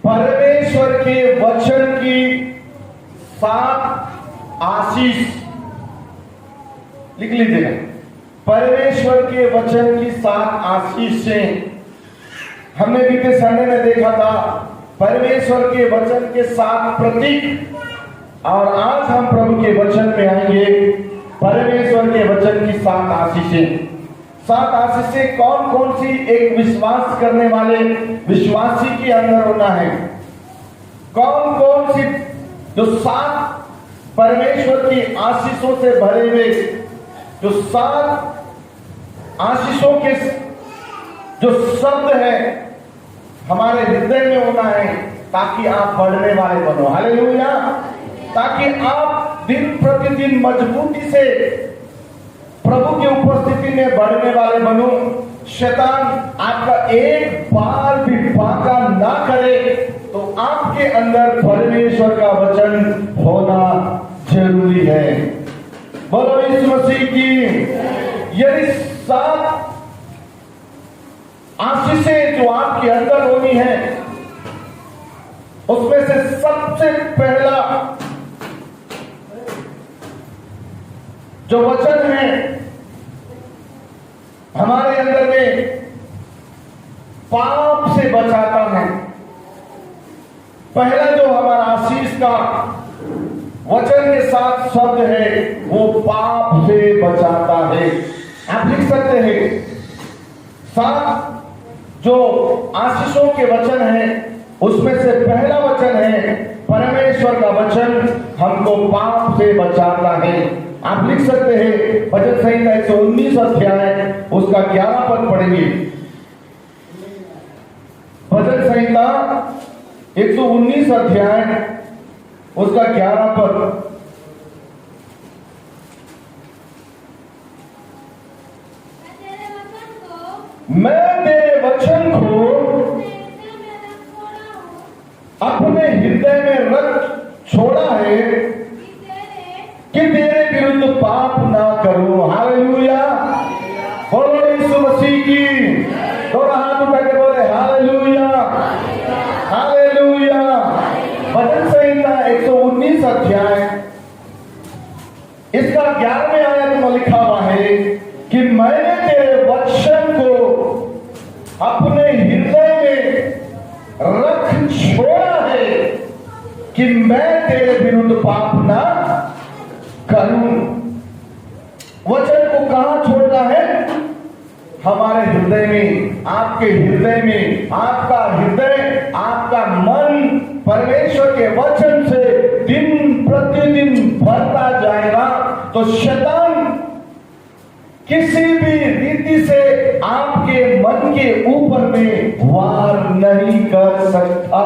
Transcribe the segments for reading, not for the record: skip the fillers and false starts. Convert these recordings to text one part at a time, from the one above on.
परमेश्वर के वचन की 7 आशीष लिख लीजिएगा। परमेश्वर के वचन की 7 आशीषें हमने बीते संडे में देखा था। परमेश्वर के वचन के 7 प्रतीक, और आज हम प्रभु के वचन में आएंगे। परमेश्वर के वचन की 7 आशीषें। 7 आशीषें कौन कौन सी एक विश्वास करने वाले विश्वासी के अंदर होना है? कौन कौन सी जो 7 परमेश्वर की आशीषों से भरे हुए जो 7 आशीषों के जो शब्द है हमारे हृदय में होना है, ताकि आप बढ़ने वाले बनो। हालेलुया। ताकि आप दिन प्रतिदिन मजबूती से प्रभु की उपस्थिति में बढ़ने वाले बनो। शैतान आपका एक बार भी बाका ना करे, तो आपके अंदर परमेश्वर का वचन होना जरूरी है। बोलो यीशु मसीह की। यदि 7 आशीषें जो आपके अंदर होनी है, उसमें से सबसे पहला जो वचन है हमारे अंदर में पाप से बचाता है। पहला जो हमारा आशीष का वचन के साथ शब्द है वो पाप से बचाता है। आप लिख सकते हैं 7 जो आशीषों के वचन है, उसमें से पहला वचन है परमेश्वर का वचन हमको पाप से बचाता है। आप लिख सकते हैं भजन संहिता 119 अध्याय उसका 11 पद पढ़ेंगे। भजन संहिता 119 अध्याय उसका 11 पद। मैं तेरे वचन को अपने हृदय में रख छोड़ा है कि तेरे विरुद्ध पाप ना करूं। हालेलुया। बोलो यीशु मसीह की। दोनों हाथ उठा के बोले हालेलुया, हालेलुया। भजन संहिता 119 अध्याय इसका 11वें आयत में लिखा हुआ है कि मैंने तेरे वचन को अपने हृदय में रख छोड़ा है कि मैं तेरे विरुद्ध पाप ना करूं। वचन को कहां छोड़ना है? हमारे हृदय में, आपके हृदय में। आपका हृदय, आपका मन परमेश्वर के वचन से दिन प्रतिदिन भरता जाएगा, तो शैतान किसी भी रीति से आपके मन के ऊपर में वार नहीं कर सकता,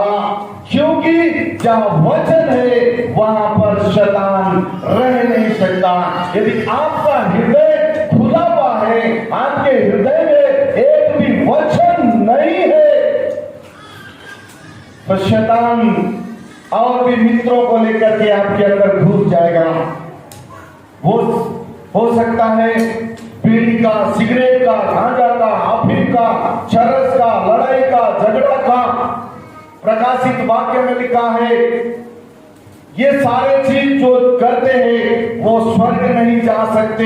क्योंकि जहां वचन है वहां पर शैतान रह नहीं सकता। यदि आपका हृदय खुला हुआ है, आपके हृदय में एक भी वचन नहीं है, तो शैतान और भी मित्रों को लेकर के आपके अंदर घुस जाएगा। वो हो सकता है बीड़ी का, सिगरेट का, गांजा का, अफीम का, चरस का, लड़ाई का, झगड़ा का। प्रकाशित वाक्य में लिखा है ये सारे चीज जो करते हैं वो स्वर्ग नहीं जा सकते।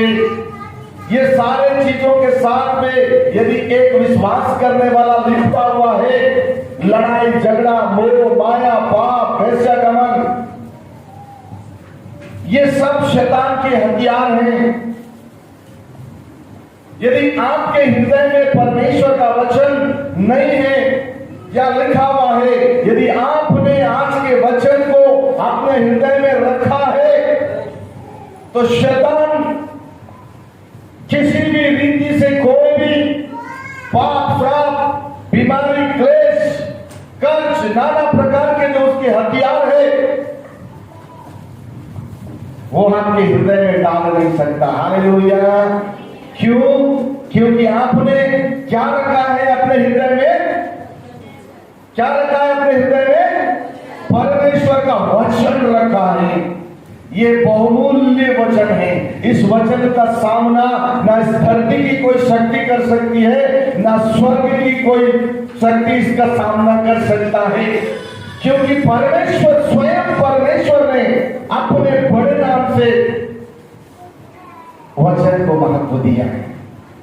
ये सारे चीजों के साथ में यदि एक विश्वास करने वाला लिपटा हुआ है, लड़ाई झगड़ा, मोह माया, पाप, वेश्यागमन, ये सब शैतान के हथियार हैं। यदि आपके हृदय में परमेश्वर का वचन नहीं है या लिखा हुआ है, यदि आपने आज के वचन को अपने हृदय में रखा है, तो शैतान किसी भी रीति से कोई भी पाप, श्राप, बीमारी, क्लेश, कर्ज, नाना प्रकार के जो उसके हथियार है वो आपके हृदय में डाल नहीं सकता। हालेलुया। क्यों? क्योंकि आपने क्या रखा है अपने हृदय में? क्या रखा है अपने हृदय में? परमेश्वर का वचन रखा है। ये बहुमूल्य वचन है। इस वचन का सामना ना इस धरती की कोई शक्ति कर सकती है, ना स्वर्ग की कोई शक्ति इसका सामना कर सकता है। क्योंकि परमेश्वर स्वयं परमेश्वर ने अपने बड़े नाम से वचन को महत्व दिया है।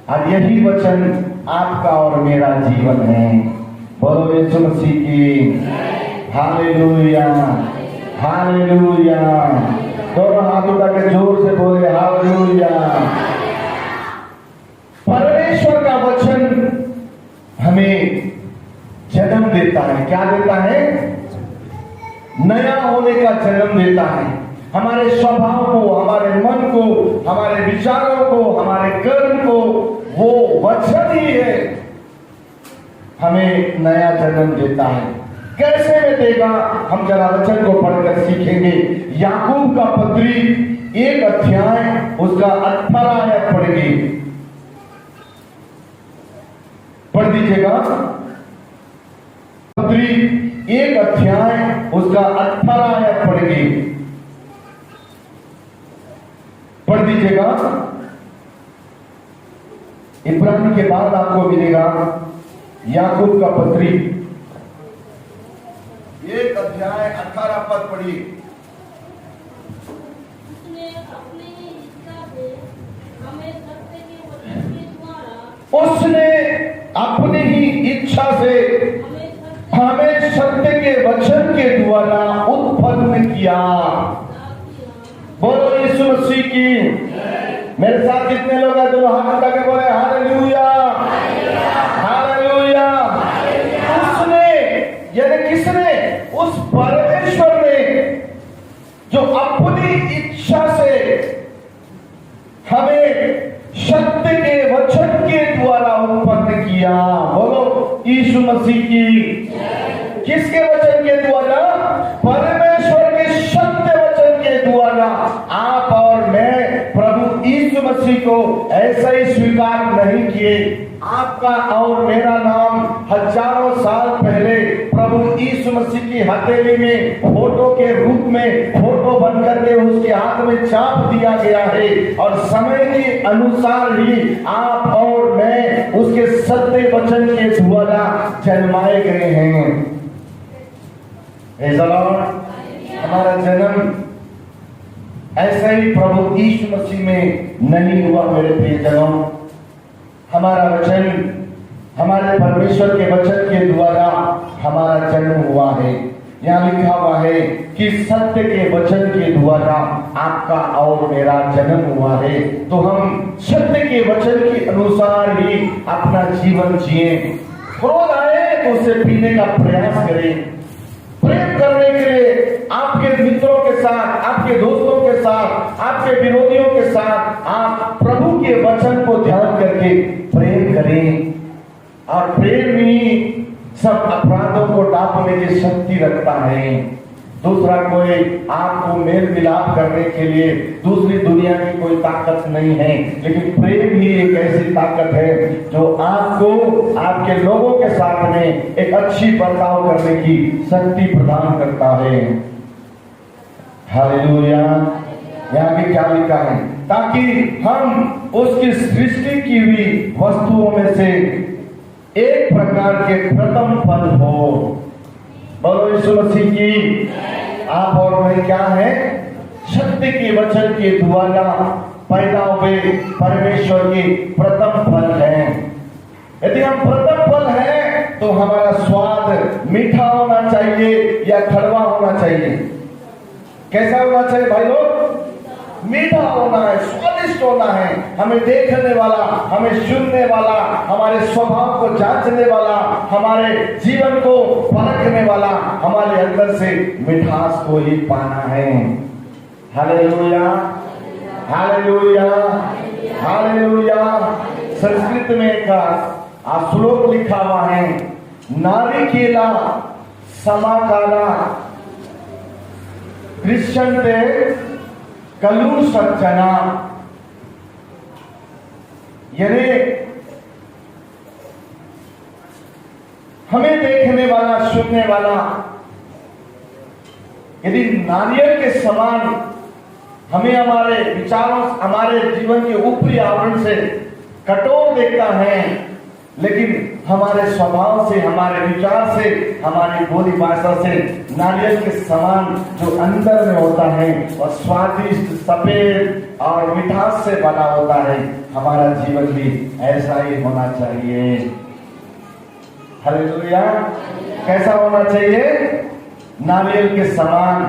और यही वचन आपका और मेरा जीवन है। बोलो यीशु मसीह की हालेलुया, हालेलुया। दोनों हाथ उठा के जोर से बोले हालेलुया। परमेश्वर का वचन हमें जन्म देता है। क्या देता है? नया होने का जन्म देता है। हमारे स्वभाव को, हमारे मन को, हमारे विचारों को, हमारे कर्म को वो वचन ही है हमें नया जन्म देता है। कैसे में देगा? हम जरा वचन को पढ़कर सीखेंगे। याकूब का पत्री 1 अध्याय उसका 18 आयत पढ़ेंगे। पढ़ दीजिएगा। पत्री 1 अध्याय उसका 18 आयत पढ़ेंगे। पढ़ दीजिएगा। इब्राहिम के बाद आपको मिलेगा याकूब का पत्री 1 अध्याय 18 पद पढ़िए। उसने अपनी ही इच्छा से हमें सत्य के वचन के द्वारा हमें सत्य के वचन के द्वारा उत्पन्न किया। बोलो यीशु मसीह की। मेरे साथ कितने लोग हैं? दोनों हाथ उठा के बोले हालेलुया, हालेलुया। उसने यानी किसने? उस परमेश्वर ने जो अपनी इच्छा से हमें सत्य के वचन के द्वारा उत्पन्न किया। बोलो यीशु मसीह की। किसके वचन के द्वारा? परमेश्वर के सत्य वचन के द्वारा आप और मैं प्रभु यीशु मसीह को ऐसा ही स्वीकार नहीं किए। आपका और मेरा नाम हजारों साल पहले प्रभु यीशु मसीह की हथेली में फोटो के रूप में फोटो बनकर के उसके हाथ में छाप दिया गया है। और समय के अनुसार ही आप और मैं उसके सत्य वचन के द्वारा जन्माए गए हैं। हमारा जन्म ऐसा ही प्रभु यीशु मसीह में नहीं हुआ। मेरे प्रिय जनों, हमारा वचन, हमारे परमेश्वर के वचन के द्वारा हमारा जन्म हुआ है। यहाँ लिखा हुआ है कि सत्य के वचन के द्वारा आपका और मेरा जन्म हुआ है। तो हम सत्य के वचन के अनुसार ही अपना जीवन जिए। क्रोध आए तो उसे पीने का प्रयास करें। प्रेम करने के लिए आपके मित्रों के साथ, आपके दोस्तों के साथ, आपके विरोधियों के साथ आप प्रभु के वचन को ध्यान करके प्रेम करें। और प्रेम ही सब अपराधों को ढांपने की शक्ति रखता है। दूसरा कोई आपको मेल मिलाप करने के लिए दूसरी दुनिया की कोई ताकत नहीं है, लेकिन प्रेम ही एक ऐसी ताकत है जो आपको आपके लोगों के साथ में एक अच्छी बर्ताव करने की शक्ति प्रदान करता है। हालेलुया। यहाँ पे क्या लिखा है? ताकि हम उसकी सृष्टि की हुई वस्तुओं में से एक प्रकार के प्रथम फल हो। बोलो यीशु मसीह की। आप और मैं क्या है? सत्य के वचन के द्वारा पैदा हुए परमेश्वर के प्रथम फल हैं। यदि हम प्रथम फल हैं तो हमारा स्वाद मीठा होना चाहिए या कड़वा होना चाहिए? कैसा होना चाहिए भाई लोग? मीठा होना है, स्वादिष्ट होना है। हमें देखने वाला, हमें सुनने वाला, हमारे स्वभाव को जांचने वाला, हमारे जीवन को परखने वाला, हमारे अंदर से मिठास को ही पाना है। Hallelujah, hallelujah, hallelujah. संस्कृत में एक श्लोक लिखा हुआ है, नारिकेला समाकाला दृश्यन्ते कलु सज्जना। यानी हमें देखने वाला, सुनने वाला यदि नारियल के समान हमें हमारे विचारों, हमारे जीवन के ऊपरी आवरण से कठोर देखता है, लेकिन हमारे स्वभाव से, हमारे विचार से, हमारी बोली भाषा से नारियल के समान जो अंदर में होता है वह स्वादिष्ट, सफेद और मिठास से बना होता है। हमारा जीवन भी ऐसा ही होना चाहिए। हालेलुया। कैसा होना चाहिए? नारियल के समान।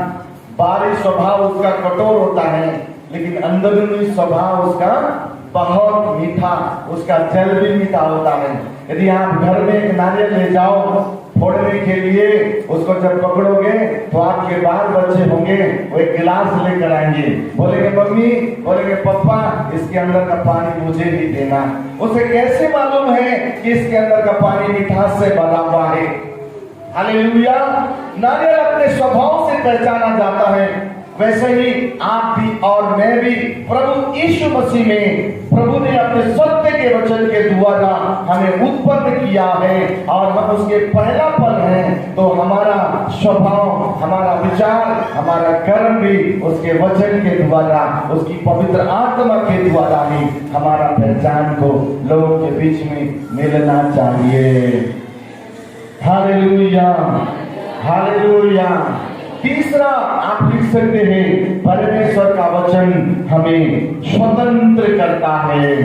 बाहरी स्वभाव उसका कठोर होता है, लेकिन अंदरूनी स्वभाव उसका बहुत मीठा, उसका जल भी मीठा होता है। यदि आप घर में एक नारियल ले जाओ फोड़ने के लिए, उसको जब पकड़ोगे तो आपके बाल बच्चे होंगे, वो एक गिलास लेकर आएंगे, बोलेंगे मम्मी, बोलेंगे पापा, इसके अंदर का पानी मुझे भी देना। उसे कैसे मालूम है कि इसके अंदर का पानी मिठास से बना हुआ है? हालेलुया। नारियल अपने स्वभाव से पहचाना जाता है। वैसे ही आप भी और मैं भी प्रभु यीशु मसीह में, प्रभु ने अपने सत्य के वचन के द्वारा हमें उत्पन्न किया है और हम उसके पहला फल हैं। तो हमारा स्वभाव, हमारा विचार, हमारा कर्म भी उसके वचन के द्वारा, उसकी पवित्र आत्मा के द्वारा ही हमारा पहचान को लोगों के बीच में मिलना चाहिए। Hallelujah, hallelujah. तीसरा आप लिख सकते हैं, परमेश्वर का वचन हमें स्वतंत्र करता है।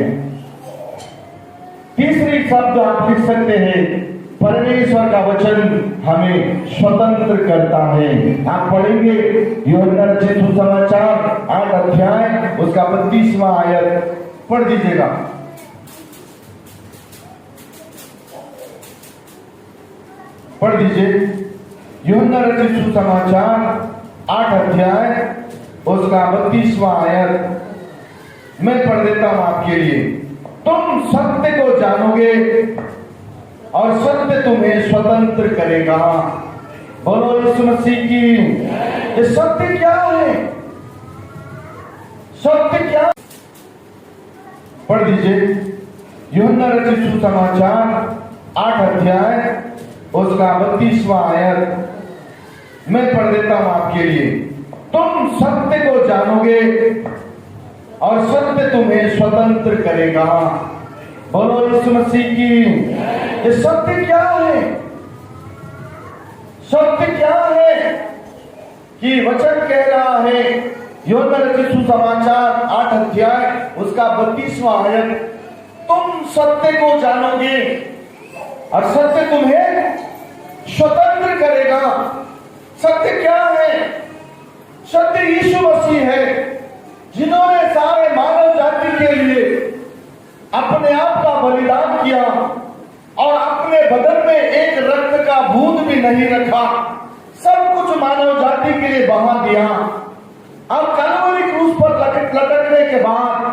तीसरी शब्द आप लिख सकते हैं, परमेश्वर का वचन हमें स्वतंत्र करता है। आप पढ़ेंगे यूहन्ना रचित सुसमाचार 8 अध्याय उसका 32वां आयत पढ़ दीजिएगा। पढ़ दीजिए यूहन्ना रचित सुसमाचार 8 अध्याय उसका 32वां आयत मैं पढ़ देता हूं आपके लिए। तुम सत्य को जानोगे और सत्य तुम्हें स्वतंत्र करेगा। बोलो यीशु मसीह की। ये सत्य क्या है? सत्य क्या? पढ़ दीजिए यूहन्ना रचित सुसमाचार 8 अध्याय उसका 32वां आयत मैं पढ़ देता हूं आपके लिए। तुम सत्य को जानोगे और सत्य तुम्हें स्वतंत्र करेगा। बोलो यीशु मसीह की। ये सत्य क्या है? सत्य क्या है कि वचन कह रहा है, यूहन्ना रचित सुसमाचार 8 अध्याय उसका 32वां आयत, तुम सत्य को जानोगे और सत्य तुम्हें स्वतंत्र करेगा। सत्य क्या है? सत्य यीशु मसीह है, जिन्होंने सारे मानव जाति के लिए अपने आप का बलिदान किया और अपने बदन में एक रक्त का बूंद भी नहीं रखा, सब कुछ मानव जाति के लिए बहा दिया। अब कलवरी क्रूस पर लटकने के बाद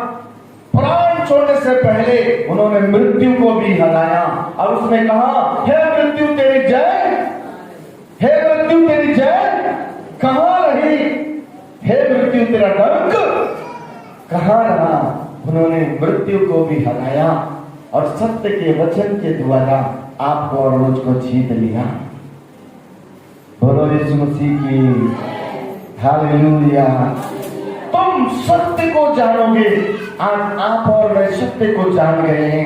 प्राण छोड़ने से पहले उन्होंने मृत्यु को भी हराया और उसने कहा, हे मृत्यु तेरी जय, हे मृत्यु तेरी जय कहां रही? हे मृत्यु तेरा डंक कहां रहा? उन्होंने मृत्यु को भी हराया और सत्य के वचन के द्वारा आपको और मुझको जीत लिया। बोलो यीशु मसीह की। हालेलुया। तुम सत्य को जानोगे। आज आप और मैं सत्य को जान गए हैं,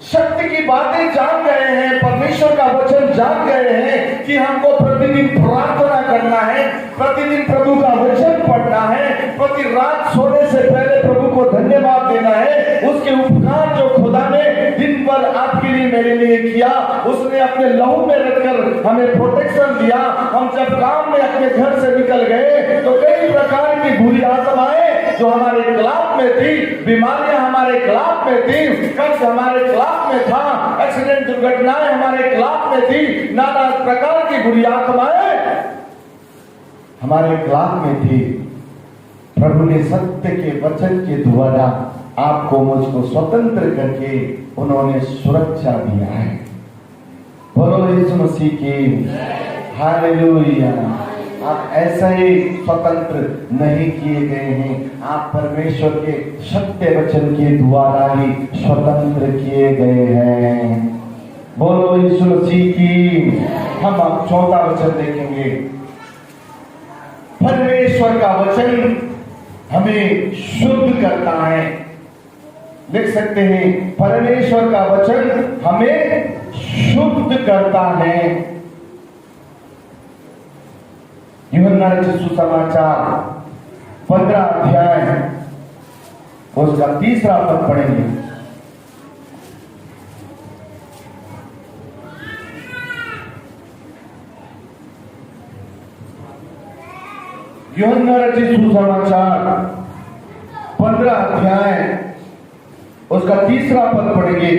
सत्य की बातें जान गए हैं, परमेश्वर का वचन जान गए हैं कि हमको प्रतिदिन प्रार्थना करना है, प्रतिदिन प्रभु का वचन पढ़ना है, प्रति रात सोने से पहले प्रभु को धन्यवाद देना है। उसके उपकार जो खुदा ने दिन भर आपके लिए, मेरे लिए किया, उसने अपने लहू में रखकर हमें प्रोटेक्शन दिया। हम जब काम में अपने घर से निकल गए तो कई प्रकार की बुरी आत्माएं जो हमारे खिलाफ में थी, बीमारियां हमारे खिलाफ में थी, कर्ज हमारे खिलाफ में था, एक्सीडेंट दुर्घटनाएं हमारे खिलाफ में थी, नाना प्रकार की बुरी आत्माएं हमारे खिलाफ में थी। प्रभु ने सत्य के वचन के द्वारा आपको मुझको स्वतंत्र करके उन्होंने सुरक्षा दिया है। बोलो यीशु मसीह की। हालेलुया। आप ऐसा ही स्वतंत्र नहीं किए गए हैं, आप परमेश्वर के सत्य वचन के द्वारा ही स्वतंत्र किए गए हैं। बोलो यीशु मसीह की। हम अब 4वां वचन देखेंगे। परमेश्वर का वचन हमें शुद्ध करता है। लिख सकते हैं, परमेश्वर का वचन हमें शुद्ध करता है। यूहन्ना रचित सुसमाचार 15 अध्याय उसका 3रा पद पढ़ेंगे। यूहन्ना रचित सुसमाचार 15 अध्याय उसका 3रा पद पढ़ेंगे।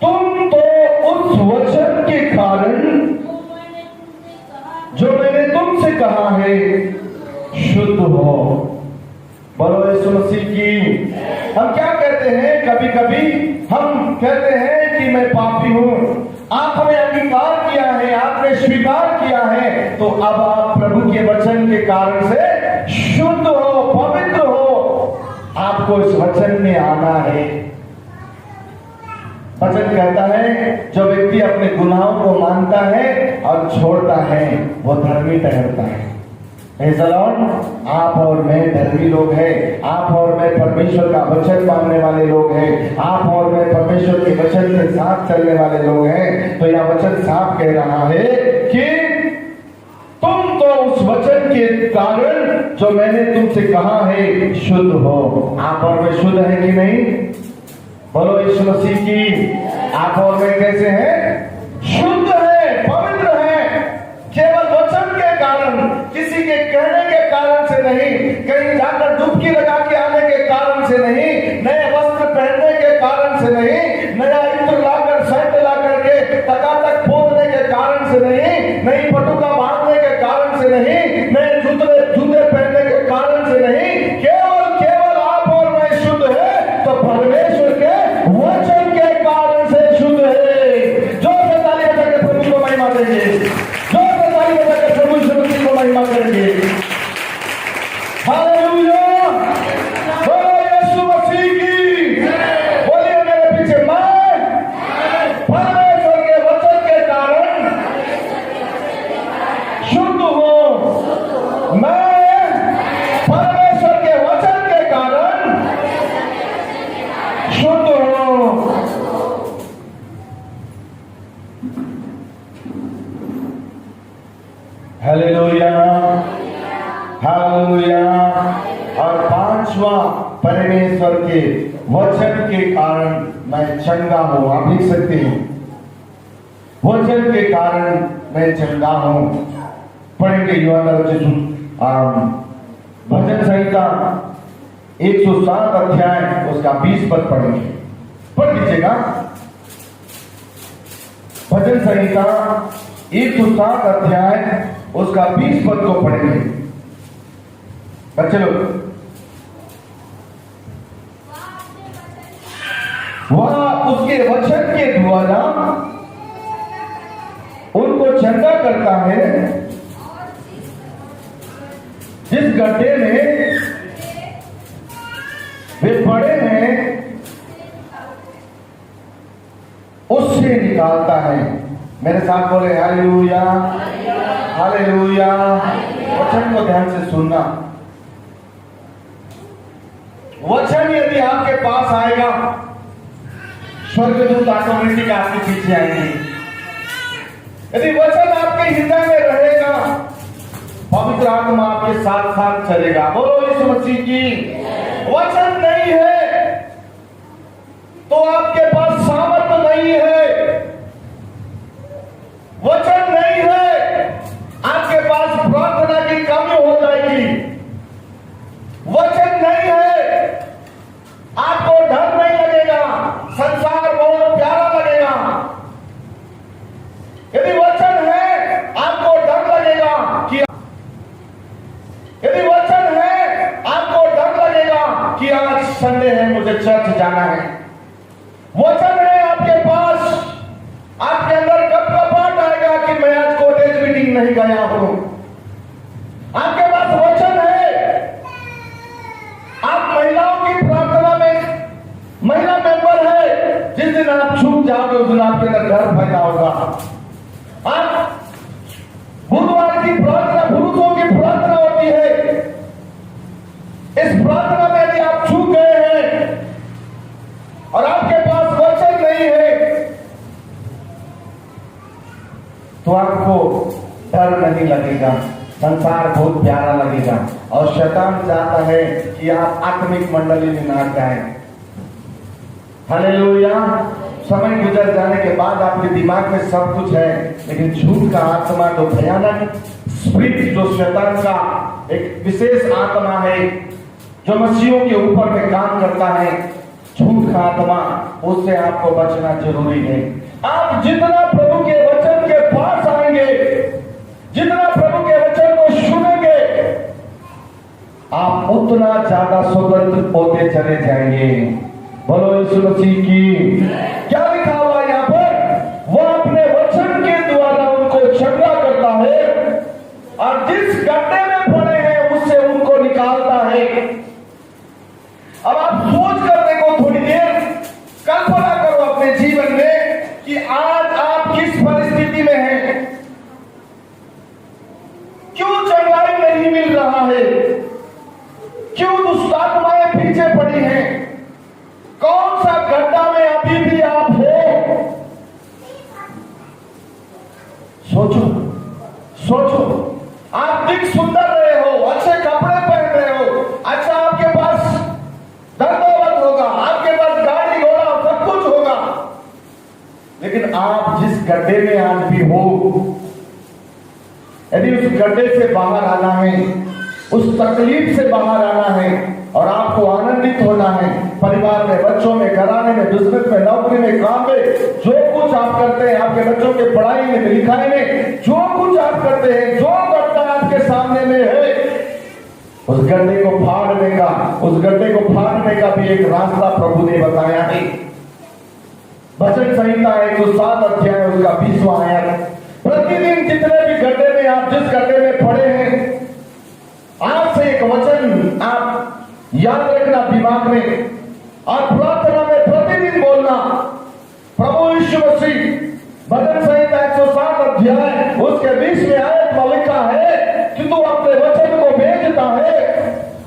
तुम तो उस वचन के कारण जो मैंने तुमसे कहा है शुद्ध हो। बोलो यीशु मसीह की। हम क्या कहते हैं, कभी कभी हम कहते हैं कि मैं पापी हूं। आपने अंगीकार किया है, आपने स्वीकार किया है, तो अब आप प्रभु के वचन के कारण से शुद्ध हो, पवित्र हो। आपको इस वचन में आना है। वचन कहता है जो व्यक्ति अपने गुनाहों को मानता है और छोड़ता है वो धर्मी ठहरता है। आप और मैं धर्मी लोग हैं। आप और मैं परमेश्वर का वचन मानने वाले लोग हैं। आप और मैं परमेश्वर के वचन के साथ चलने वाले लोग हैं। तो यह वचन साफ कह रहा है कि तुम तो उस वचन के कारण जो मैंने तुमसे कहा है शुद्ध हो। आप और मैं शुद्ध है कि नहीं? बोलो यीशु मसीह की। आप और मैं कैसे हैं? शुद्ध है, पवित्र है। केवल वचन के कारण, किसी के कहने के कारण से नहीं, कहीं जाकर डुबकी लगा के आने के कारण से नहीं, नए वस्त्र पहनने के कारण से नहीं, नया इत्र लाकर शर्ट लाकर के टकाटक पोतने के कारण से नहीं, नई पटुका बांधने के कारण से नहीं, नए जूते पहनने के कारण से नहीं, केवल आप और मैं शुद्ध है तो परमेश्वर के वचन के कारण से शुद्ध है। जो से ताली बजा के प्रभु को महिमा देंगे, जो से ताली बजा के प्रभु यीशु को महिमा करेंगे। हालेलुया। बोलो यीशु मसीह की। बोलिए मेरे पीछे, मैं परमेश्वर के वचन के कारण शुद्ध हूं। मैं परमेश्वर के वचन के कारण शुद्ध हूं। Hallelujah, hallelujah. और 5वां, परमेश्वर के वचन के कारण मैं चंगा हूं। आप लिख सकते हैं, वचन के कारण मैं चंगा हूं। पढ़ेंगे यूहन्ना रचित भजन संहिता 107 अध्याय उसका 20 पद पढ़ेंगे। पढ़ लीजिएगा। भजन संहिता 107 अध्याय उसका 20 पद को पढ़ेंगे बच्चे लोग। वह उसके वचन के द्वारा उनको चंगा करता है जिस गड्ढे में वे पड़े हैं उससे निकालता है। मेरे साथ बोले हालेलुया, हालेलुया। वचन को ध्यान से सुनना। वचन यदि आपके पास आएगा, स्वर्गदूत ऑटोमेटिक आपके पीछे आएंगे। यदि वचन आपके हृदय में रहेगा, पवित्र आत्मा आपके साथ साथ चलेगा। बोलो यीशु मसीह की। वचन नहीं है तो आपके पास सामर्थ्य नहीं है। वचन नहीं है, आपके पास प्रार्थना की कमी हो जाएगी। वचन नहीं है, आपको डर नहीं लगेगा, संसार बहुत प्यारा लगेगा। यदि वचन है, आपको डर लगेगा कि यदि वचन है, आपको डर लगेगा कि आज संडे है, मुझे चर्च जाना है। वचन है आपके पास, आपके अंदर कब कपाट आएगा कि मैं आज कॉटेज मीटिंग नहीं गया हूं। आपके पास वचन है, आप महिलाओं की प्रार्थना में महिला मेंबर है, जिस दिन आप छूट जाओगे उस दिन आपके अंदर डर पैदा होगा। आप बुधवार की प्रार्थना, पुरुषों की प्रार्थना होती है, इस प्रार्थना में यदि आप छूट गए हैं तो आपको डर नहीं लगेगा, संसार बहुत प्यारा लगेगा। और शैतान चाहता है कि आप आत्मिक मंडली में ना जाएं। हालेलुया। समय गुजर जाने के बाद आपके दिमाग में सब कुछ है, लेकिन झूठ का आत्मा तो भयानक स्पिरिट, जो शैतान का एक विशेष आत्मा है जो मसीहों के ऊपर में काम करता है, झूठ का आत्मा, उससे आपको बचना जरूरी है। आप जितना प्रभु के वचन के पास आएंगे, जितना प्रभु के वचन को सुनेंगे, आप उतना ज्यादा स्वतंत्र होते चले जाएंगे। बोलो यीशु मसीह की। क्या लिखा हुआ यहाँ पर? वो अपने वचन के द्वारा उनको झगड़ा करता है और जिस गड्ढे में पड़े हैं उससे उनको निकालता है। अब आप सोच कर देखो, थोड़ी देर कल्पना करो अपने जीवन में कि आज आप किस परिस्थिति में हैं, क्यों चंगाई नहीं मिल रहा है, क्यों दुष्ट आत्माएं पीछे पड़ी हैं, कौन सा गड्ढा में अभी भी आप हो। सोचो सोचो। आप दिख सुंदर रहे हो, अच्छे कपड़े पहन रहे हो, अच्छा आपके पास धन दौलत होगा, आपके पास गाड़ी घोड़ा सब कुछ होगा, लेकिन आप जिस गड्ढे में आज भी हो, यदि उस गड्ढे से बाहर आना है, उस तकलीफ से बाहर आना है और आपको आनंदित होना है, परिवार में, बच्चों में, घराने में, बिजनेस में, नौकरी में, काम में, जो कुछ आप करते हैं, आपके बच्चों के पढ़ाई में, लिखाई में, जो कुछ आप करते हैं, जो गड्ढा आपके सामने में है, उस गड्ढे को फाड़ने का, उस गड्ढे को फाड़ने का भी एक रास्ता प्रभु ने बताया है। भजन संहिता 107 अध्याय उसका 20वां आयत। प्रतिदिन जितने भी गड्ढे में आप जिस गड्ढे में पड़े हैं, आज से एक वचन आप याद रखना दिमाग में और प्रार्थना में प्रतिदिन बोलना, प्रभु यीशु मसीह। भजन संहिता 107 अध्याय उसके 20वें आयत में लिखा है कि तू अपने वचन को भेजता है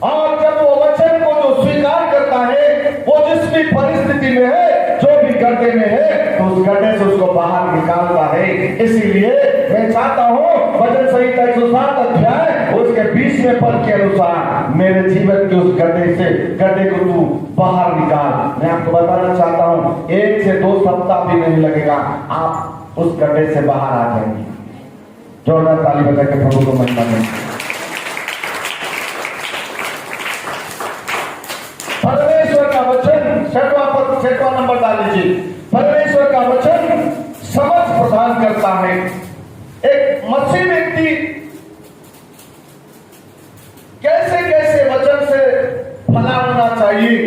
और जब वो वचन को जो स्वीकार करता है, वो जिस भी परिस्थिति में है, जो भी गड्ढे में है, तो उस गड्ढे से उसको बाहर निकालता है। इसीलिए मैं चाहता हूं भजन संहिता 107 अध्याय उसके 20वें पद के अनुसार मेरे जीवन के उस गड्ढे को तू बाहर निकाल। मैं आपको बताना चाहता हूं, 1 से 2 सप्ताह भी नहीं लगेगा, आप उस गड्ढे से बाहर आ जाएंगे। जोरदार ताली बजा के प्रभु को महिमा दें। परमेश्वर का वचन 6वां नंबर डाल लीजिए। परमेश्वर का वचन समझ प्रदान करता है। एक मसीह व्यक्ति कैसे कैसे वचन से फला होना चाहिए।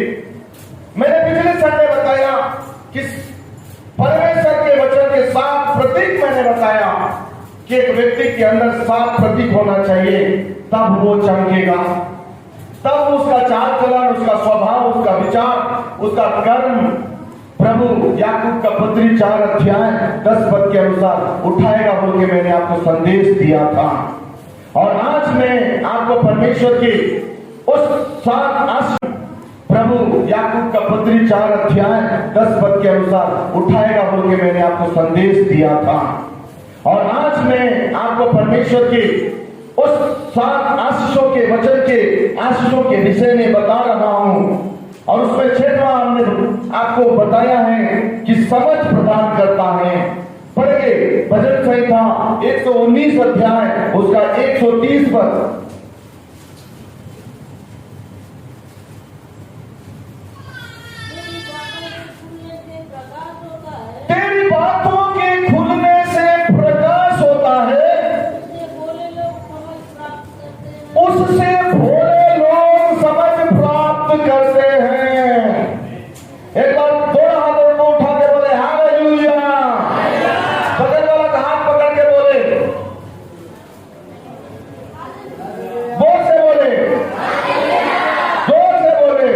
मैंने पिछले संडे बताया कि परमेश्वर के वचन के 7 प्रतीक मैंने बताया कि एक व्यक्ति के अंदर 7 प्रतीक होना चाहिए, तब वो चमकेगा, तब उसका चाल चलन, उसका स्वभाव, उसका विचार, उसका कर्म प्रभु याकूब का पत्री 4 अध्याय 10 पद के अनुसार उठाएगा बोल के मैंने आपको संदेश दिया था। और आज मैं आपको परमेश्वर की उस 7 आशीष प्रभु याकूब का पत्री 4 अध्याय 10 पद के अनुसार उठाएगा बोल के मैंने आपको संदेश दिया था। और आज मैं आपको परमेश्वर की उस 7 आशीषों के वचन के आशीषों के विषय में बता रहा हूं। और उसमें 6वां हमने आपको बताया है कि समझ प्रदान करता है। पढ़िए भजन संहिता 119 अध्याय उसका 130 पद। तेरी बातों के खुलने से प्रकाश होता है, उससे भोले लोग समझ प्राप्त करते हैं। एक बार 2 हाथों को उठा के बोले हालेलुया। बगल वाला का हाथ पकड़ के बोले, जोर से बोले, जोर से बोले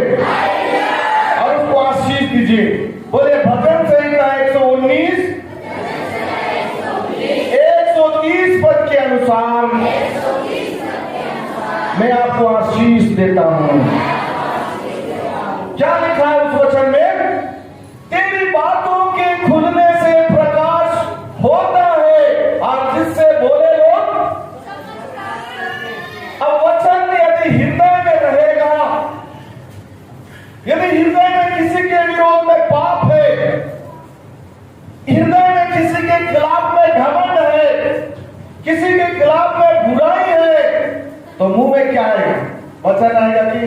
और उसको आशीष दीजिए। बोले भजन संहिता 119 130 पद के अनुसार मैं आपको आशीष देता हूं। क्या लिखा है उस वचन में? तेरी बातों के खुलने से प्रकाश होता है और वचन आएगा कि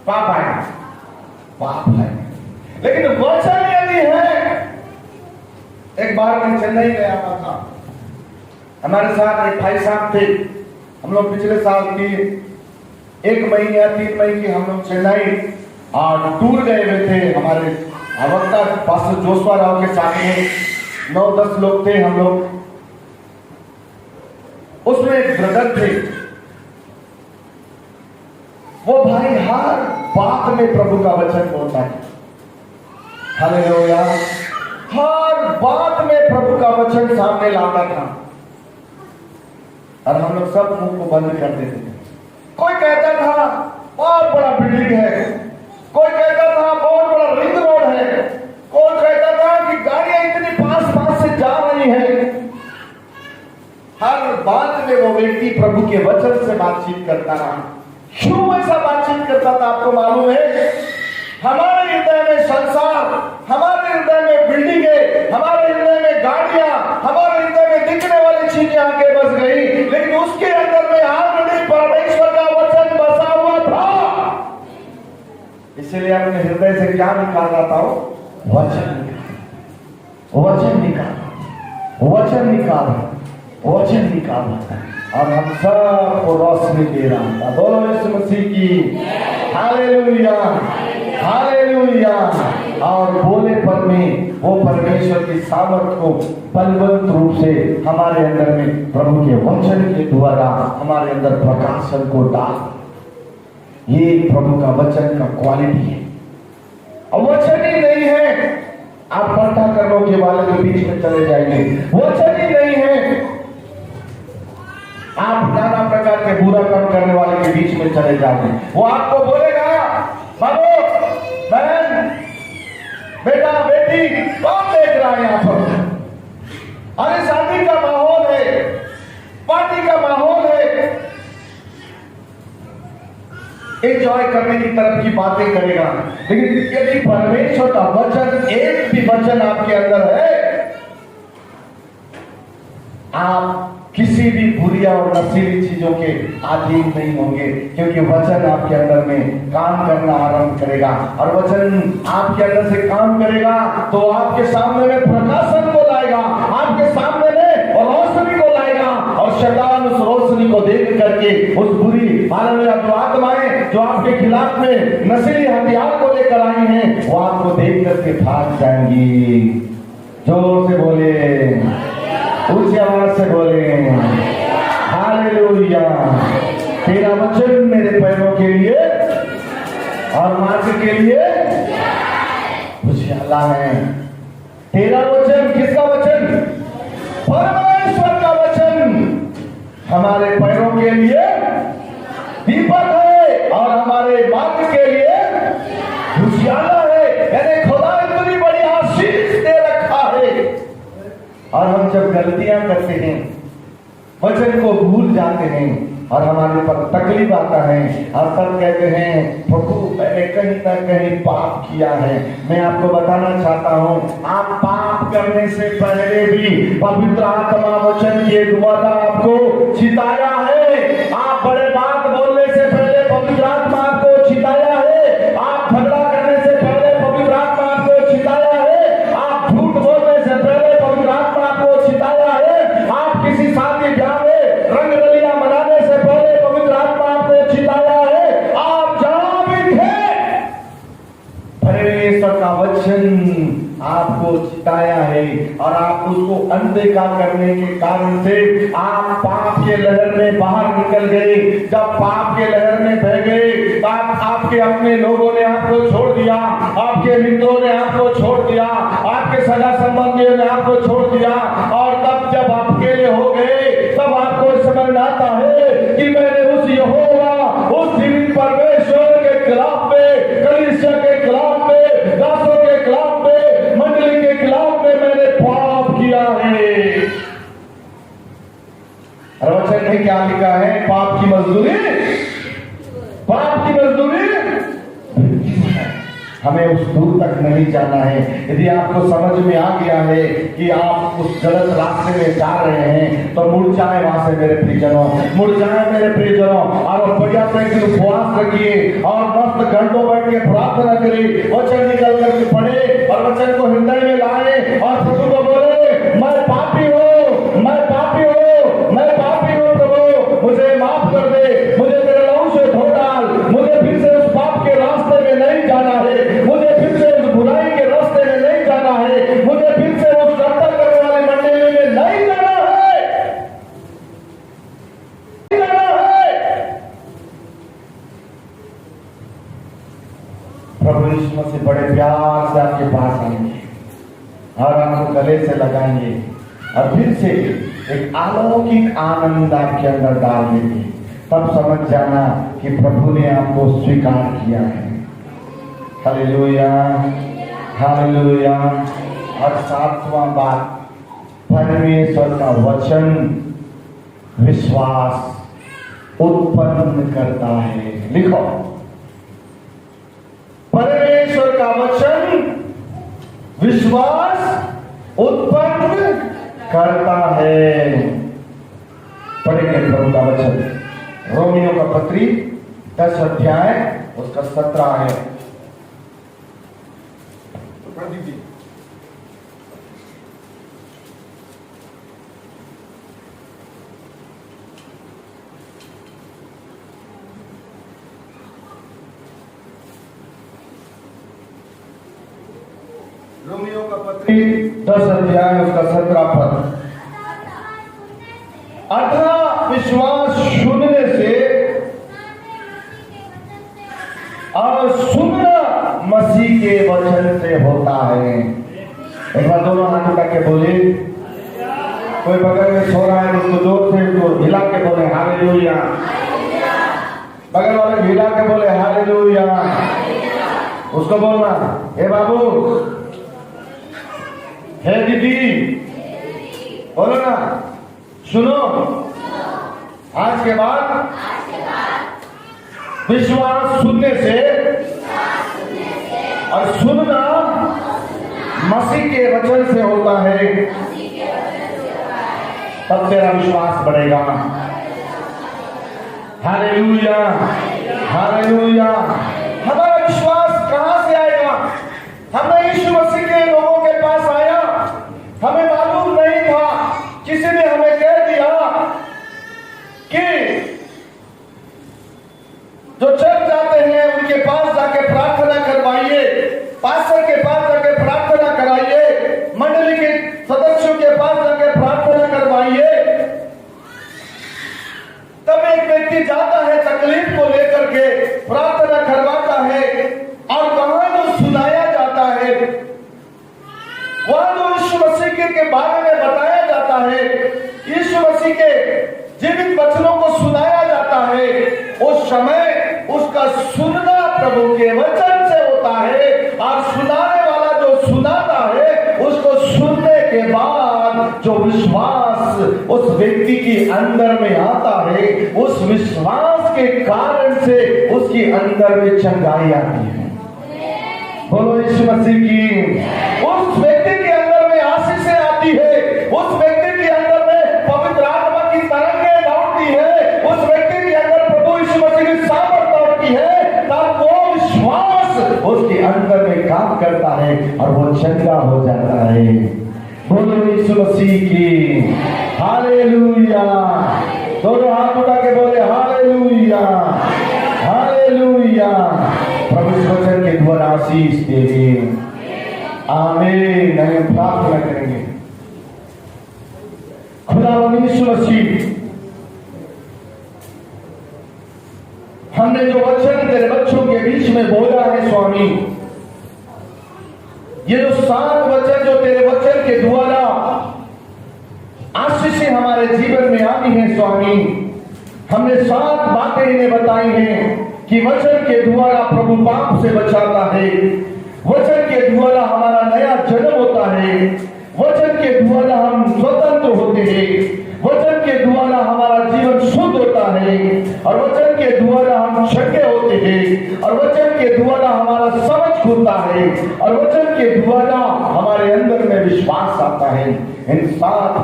पाप आएगा, पाप आएगा। लेकिन वचन यदि है, एक बार मैं चेन्नई गया था, हमारे साथ एक भाई साहब थे, हम लोग पिछले साल की 1 महीने या 3 महीने की हम लोग चेन्नई और टूर गए हुए थे। हमारे वक्ता पास्टर जोशवा राव के साथ में 9-10 लोग थे हम लोग। उसमें एक ब्रदर थे, वो भाई हर बात में प्रभु का वचन बोलता है, हालेलुया। हर बात में प्रभु का वचन सामने लाता था और हम लोग सब मुंह को बंद कर देते थे। कोई कहता था बहुत बड़ा बिल्डिंग है, कोई कहता था बहुत बड़ा रिंग रोड है, कोई कहता था कि गाड़ियां इतनी पास से जा रही है। हर बात में वो व्यक्ति प्रभु के वचन से बातचीत करता रहा। क्यों ऐसा बातचीत करता था आपको मालूम है? हमारे हृदय में संसार, हमारे हृदय में बिल्डिंगें, हमारे हृदय में गाड़ियां, हमारे हृदय में दिखने वाली चीजें आके बस गई, लेकिन उसके अंदर में ऑलरेडी परमेश्वर का वचन बसा हुआ था। इसलिए अपने हृदय से क्या निकाल रहा था? वचन निकाल और हम सबको रोशनी दे रहा था। बोलो यीशु मसीह की हालेलुया, हालेलुया। और बोले पर में वो परमेश्वर की सामर्थ को बलवंत रूप से हमारे अंदर में प्रभु के वचन के द्वारा हमारे अंदर प्रकाशन को डाल। ये प्रभु का वचन का क्वालिटी है। और वचन ही नहीं है, आप पलटा करने के वाले के बीच में चले जाएंगे। वचन ही नहीं है, आप नाना प्रकार के बुरा काम करने वाले के बीच में चले जाओगे। वो आपको बोलेगा बाबू, बहन, बेटा, बेटी, कौन देख रहा है यहाँ पर? अरे शादी का माहौल है, पार्टी का माहौल है, एंजॉय करने की तरफ की बातें करेगा। लेकिन यदि परमेश्वर का वचन, एक भी वचन आपके अंदर है, आप किसी भी बुरी और नशीली चीजों के अधीन नहीं होंगे, क्योंकि वचन आपके अंदर में काम करना आरंभ करेगा। और वचन आपके अंदर से काम करेगा तो आपके सामने में प्रकाशन को लाएगा, आपके सामने में रोशनी को लाएगा। और शैतान उस रोशनी को देख करके उस बुरी हालेलुया जो आत्माएं जो आपके खिलाफ में नशीली हथियार को लेकर आई हैं, वो आपको देख करके भाग जाएंगी। जोर से बोले, ऊंची आवाज से बोले हालेलुया। तेरा वचन मेरे पैरों के लिए और मार्ग के लिए उजाला है। तेरा वचन, किसका वचन? परमेश्वर का वचन हमारे पैरों के लिए दीपक है और हमारे मार्ग के लिए उजाला है। यानी खुदा इतनी बड़ी आशीष दे रखा है। और हम जब गलतियां करते हैं, वचन को भूल जाते हैं और हमारे ऊपर तकलीफ आता है और तब कहते हैं प्रभु मैंने कहीं ना कहीं पाप किया है। मैं आपको बताना चाहता हूं, आप पाप करने से पहले भी पवित्र आत्मा वचन के द्वारा आपको चिताया है। आप बड़े बात बोलने से पहले पवित्र आत्मा आपको चिताया है। आप झगड़ा करने से पहले पवित्र आत्मा आपको चिताया है। आप झूठ बोलने से पहले पवित्र आत्मा आपको चिताया है। आप किसी शादी ब्याह में रंग रलियां मनाने से पहले पवित्र आत्मा आपको चिताया है। आप जहां भी थे, परमेश्वर का वचन आपको चिताया है और आप उसको अनदेखा करने के कारण से आप पाप के लहर में बाहर निकल गए। जब पाप के लहर में बह गए, आपके अपने लोगों ने आपको छोड़ दिया, आपके मित्रों ने आपको छोड़ दिया, आपके सगा संबंधियों ने आपको छोड़ दिया। और तब जब आप अकेले हो गए, तब आपको समझ में आता है कि मैंने उस यहोवा, उस जीवित परमेश्वर के खिलाफ में, कलीसिया के खिलाफ में, दासों के खिलाफ में, मंडली के खिलाफ में मैंने पाप किया है। और वचन में क्या लिखा है? पाप की मजदूरी हमें उस दूर तक नहीं जाना है। यदि आपको समझ में आ गया है कि आप उस गलत रास्ते में जा रहे हैं तो मुड़ जाए वहां से मेरे प्रियजनों, मुड़ जाए मेरे प्रियजनों। और बढ़िया से एक उपवास रखिए और मस्त घंटों बैठ के प्रार्थना करिए, वचन निकल करके पढ़े और वचन को हृदय में लाए और प्रभु को बोले, मैं पापी हूँ, मैं पापी हूँ, मैं पापी हूँ, प्रभु मुझे माफ कर दे, मुझे तेरे लहू से धो डाल, मुझे फिर से उस पाप के रास्ते में नहीं जाना है, मुझे फिर से उस बुराई के रास्ते में नहीं जाना है, मुझे फिर से उस रद्दा करने वाली मंडली में नहीं जाना है, नहीं जाना है। प्रभु यीशु मसीह बड़े प्यार से आपके पास आएंगे और आपको गले से लगाएंगे और फिर से एक अलौकिक आनंद आपके अंदर डाल देंगे। तब समझ जाना कि प्रभु ने आपको स्वीकार किया है। Hallelujah, hallelujah. और 7वां बात, परमेश्वर का वचन विश्वास उत्पन्न करता है। लिखो, परमेश्वर का वचन विश्वास उत्पन्न करता है। पढ़ेंगे प्रभु का वचन, रोमियों का पत्री 10 अध्याय उसका 17 है। पढ़ दीजिए। रोमियों का पत्री 10 अध्याय उसका 17 पद। अतः विश्वास सुनने से और सुनना मसीह के वचन से होता है। एक बार दोनों हाथ उठा के बोले, कोई बगल में सो रहा है उसको जोर से उसको हिला के बोले हालेलुया, बगल वाले हिला के बोले हालेलुया। उसको बोलना, हे बाबू, हे दीदी, बोलो ना, सुनो, आज के बाद विश्वास सुनने से और सुनना मसीह के वचन से होता है, तब तेरा विश्वास बढ़ेगा। Hallelujah, hallelujah. हमारा विश्वास कहां से आएगा? हमें यीशु मसीह के लोगों के पास आया, हमें मालूम नहीं था, किसी ने हमें कह दिया कि जो चर्च जाते हैं उनके पास जाके प्रार्थना करवाइए, पास्टर के पास जाके प्रार्थना कराइए, मंडली के सदस्यों के पास जाके प्रार्थना करवाइए। तब एक व्यक्ति जाता है तकलीफ को लेकर के प्रार्थना करवाता है और वहां जो सुनाया जाता है, वहां जो यीशु मसीह के बारे में बताया जाता है, यीशु मसीह के जीवित वचनों को सुनाया जाता है, उस समय उसका सुनना प्रभु के वचन से होता है। और सुनाने वाला जो सुनाता है, उसको सुनने के बाद जो विश्वास उस व्यक्ति के अंदर में आता है, उस विश्वास के कारण से उसके अंदर में चंगाई आती है। बोलो यीशु मसीह की। उस व्यक्ति के अंदर में आशीषें आती है, उस व्यक्ति के अंदर में पवित्र आत्मा की तरंगें दौड़ती है, उस व्यक्ति के अंदर प्रभु यीशु मसीह की सामर्थ दौड़ती है। तब वो विश्वास उसके अंदर में काम करता है और वो चंगा हो जाता है। बोलो यीशु मसीह की। हालेलुया। दोनों हाथ उठा के बोले हालेलुया, हालेलुया। प्रभु इस वचन के द्वारा आशीष देंगे। आमीन। हम प्रार्थना करेंगे। खुदा यीशु मसीह, हमने जो वचन तेरे बच्चों के बीच में बोला है स्वामी, ये जो 7 वचन जो तेरे वचन के द्वारा आशीषें हमारे जीवन में आनी है स्वामी, हमने 7 बातें इन्हें बताई हैं कि वचन के द्वारा प्रभु पाप से बचाता है, वचन के द्वारा हमारा नया जन्म होता है, वचन के द्वारा हम स्वतंत्र होते हैं, वचन के द्वारा हमारा जीवन शुद्ध होता है, और वचन के द्वारा हम क्षज्ञ होते हैं, और वचन के द्वारा हमारा समझ खुलता है और वचन के द्वारा हमारे अंदर में विश्वास आता है। इन 7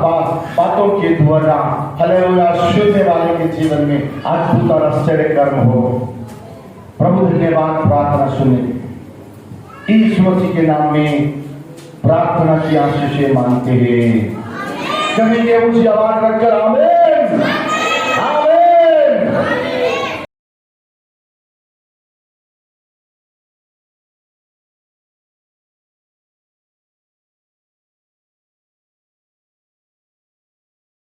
बातों के द्वारा हालेलुया सुनने वाले के जीवन में अद्भुत और आश्चर्य कर्म हो। प्रभु धन्यवाद। प्रार्थना सुने यीशु मसीह के नाम में प्रार्थना की आशीष मांगते हैं। कभी ऊंची आवाज रखकर आमीन।